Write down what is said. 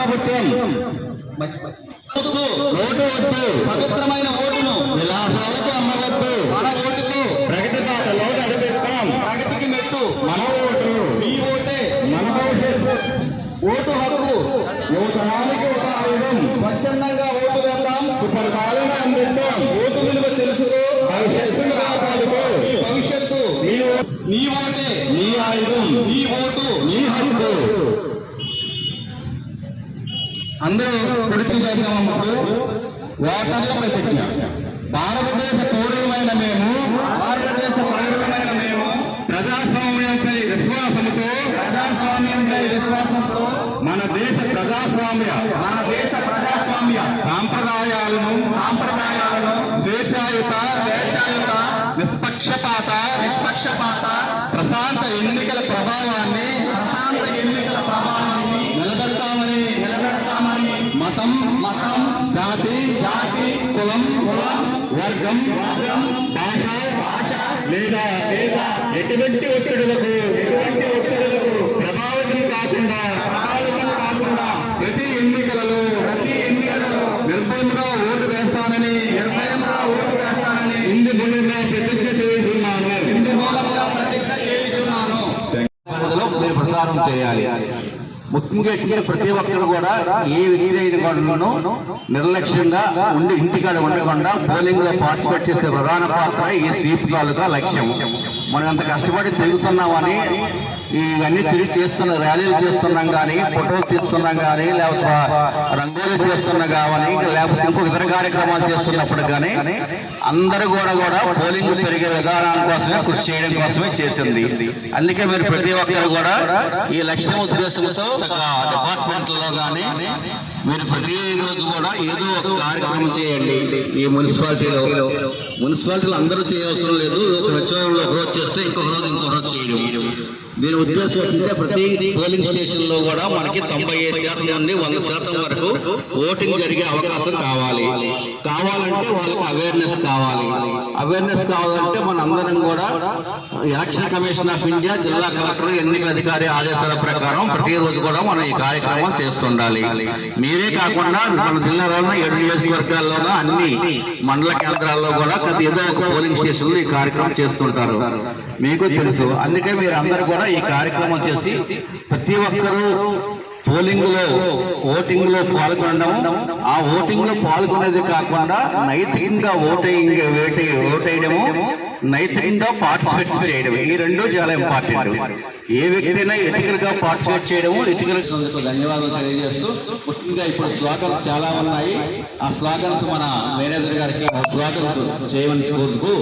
ప్రభుత్వం ఓటు వద్దు, పవిత్రమైన ఓటును విలాసాలకు అమ్మవద్దు, మన ఓటుకు ప్రగతి బాటలో నడిపిస్తాం, ప్రగతికి మెట్టు మన ఓటు, మీ ఓటే మన భవిష్యత్తు, ఓటు హక్కు యువతరానికి ఒక ఆయుధం, స్వచ్ఛందంగా ఓటు వేద్దాం, సుపరిపాలన అందిస్తాం, ఓటు విలువ తెలుసుకో, భవిష్యత్తును కాపాడుకో, ఈ భవిష్యత్తు నీ ఓటే నీ ఆయుధం, నీ ఓటు నీ హక్కు. అందరూ కుడిచి చేద్దామప్పుడు ఓటర్ల ప్రతిజ్ఞ. భారతదేశ పౌరులమైన మేము ప్రజాస్వామ్యంపై విశ్వాసంతో మన దేశ ప్రజాస్వామ్య సాంప్రదాయాలను స్వేచ్ఛాయుత నిష్పక్షపాత ప్రశాంత ఎన్నికల ప్రభావాన్ని నిలబెడతామని మతం జాతి కులం వర్గం భాష లేదా ఎటువంటి ఒత్తిడులకు ప్రభావితం కాకుండా ప్రతి ఎన్నికలలో నిర్భయంగా ఓటు వేస్తానని ఇందు మూలంగా ప్రతిజ్ఞ చేస్తున్నాను. మీరు ప్రచారం చేయాలి. ముఖ్యంగా ప్రతి ఒక్కరు కూడా ఏ వ్యక్తి నిర్లక్ష్యంగా ఇంటికాడ ఉండకుండా పోలింగ్ లో పార్టిసిపేట్ చేసే ప్రధాన పాత్ర ఈ స్వీప్ తాలూకా లక్ష్యం. మనం అంత కష్టపడి తిరుగుతున్నామని ఇవన్నీ తిరిగి చేస్తున్న ర్యాలీలు చేస్తున్నాం కానీ, ఫోటోలు తీస్తున్నాం కానీ, లేకపోతే రంగోలీ చేస్తున్నాం కానీ, లేకపోతే ఇంకొక ఇతర కార్యక్రమాలు చేస్తున్నప్పుడు కానీ అందరూ కూడా పోలింగ్ పెరిగే విధానం కోసమే కృషి చేయడం కోసమే చేసింది. అందుకే మీరు ప్రతి ఒక్కరు కూడా ఈ లక్ష్యం ఉద్దేశంతో డిపార్ట్మెంట్ లో కానీ మీరు ప్రతి రోజు కూడా ఏదో ఒక కార్యక్రమం చేయండి. ఈ మున్సిపాలిటీలో అందరూ చేయవసరం లేదు. ఒక సచివాలయంలో ఒక రోజు చేస్తే ఇంకొక రోజు చేయడం. దీని ఉద్దేశం ఏంటంటే ప్రతి పోలింగ్ స్టేషన్ లో కూడా మనకి 95% నుండి 100% వరకు ఓటింగ్ జరిగే అవకాశం కావాలంటే వాళ్ళకి అవేర్నెస్ కావాలంటే మన అందరం కూడా ఎలక్షన్ కమిషన్ ఆఫ్ ఇండియా, జిల్లా కలెక్టర్, ఎన్నికల అధికారి ఆదేశాల ప్రకారం ప్రతిరోజు కూడా మనం ఈ కార్యక్రమం చేస్తుండాలి. మీరే కాకుండా మన జిల్లాలోనూ 7 నియోజకవర్గాల్లోనూ అన్ని మండల కేంద్రాల్లో కూడా ఏదో ఒక పోలింగ్ స్టేషన్లో ఈ కార్యక్రమం చేస్తుంటారు, మీకు తెలుసు. అందుకే మీరు అందరూ కూడా ఈ కార్యక్రమం చేసి ప్రతి ఒక్కరూ ఓటింగ్ లో పాల్గొనడం, ఆ ఓటింగ్ లో పాల్గొనేది కాకుండా నైతికంగా ఓటేయడము, నైతికంగా పార్టిసిపేట్ చేయడం, ఈ రెండు చాలా ఇంపార్టెంట్. ఏ వ్యక్తి అయినా ఎథికల్ గా పార్టిసిపేట్ చేయడము, ఎథికల్. ధన్యవాదాలు తెలియజేస్తూ ముఖ్యంగా ఇప్పుడు స్లోగన్స్ చాలా ఉన్నాయి. ఆ స్లోగన్స్ మన మేనేజర్ గారికి స్లోగన్స్ చేయమని కోరుతూ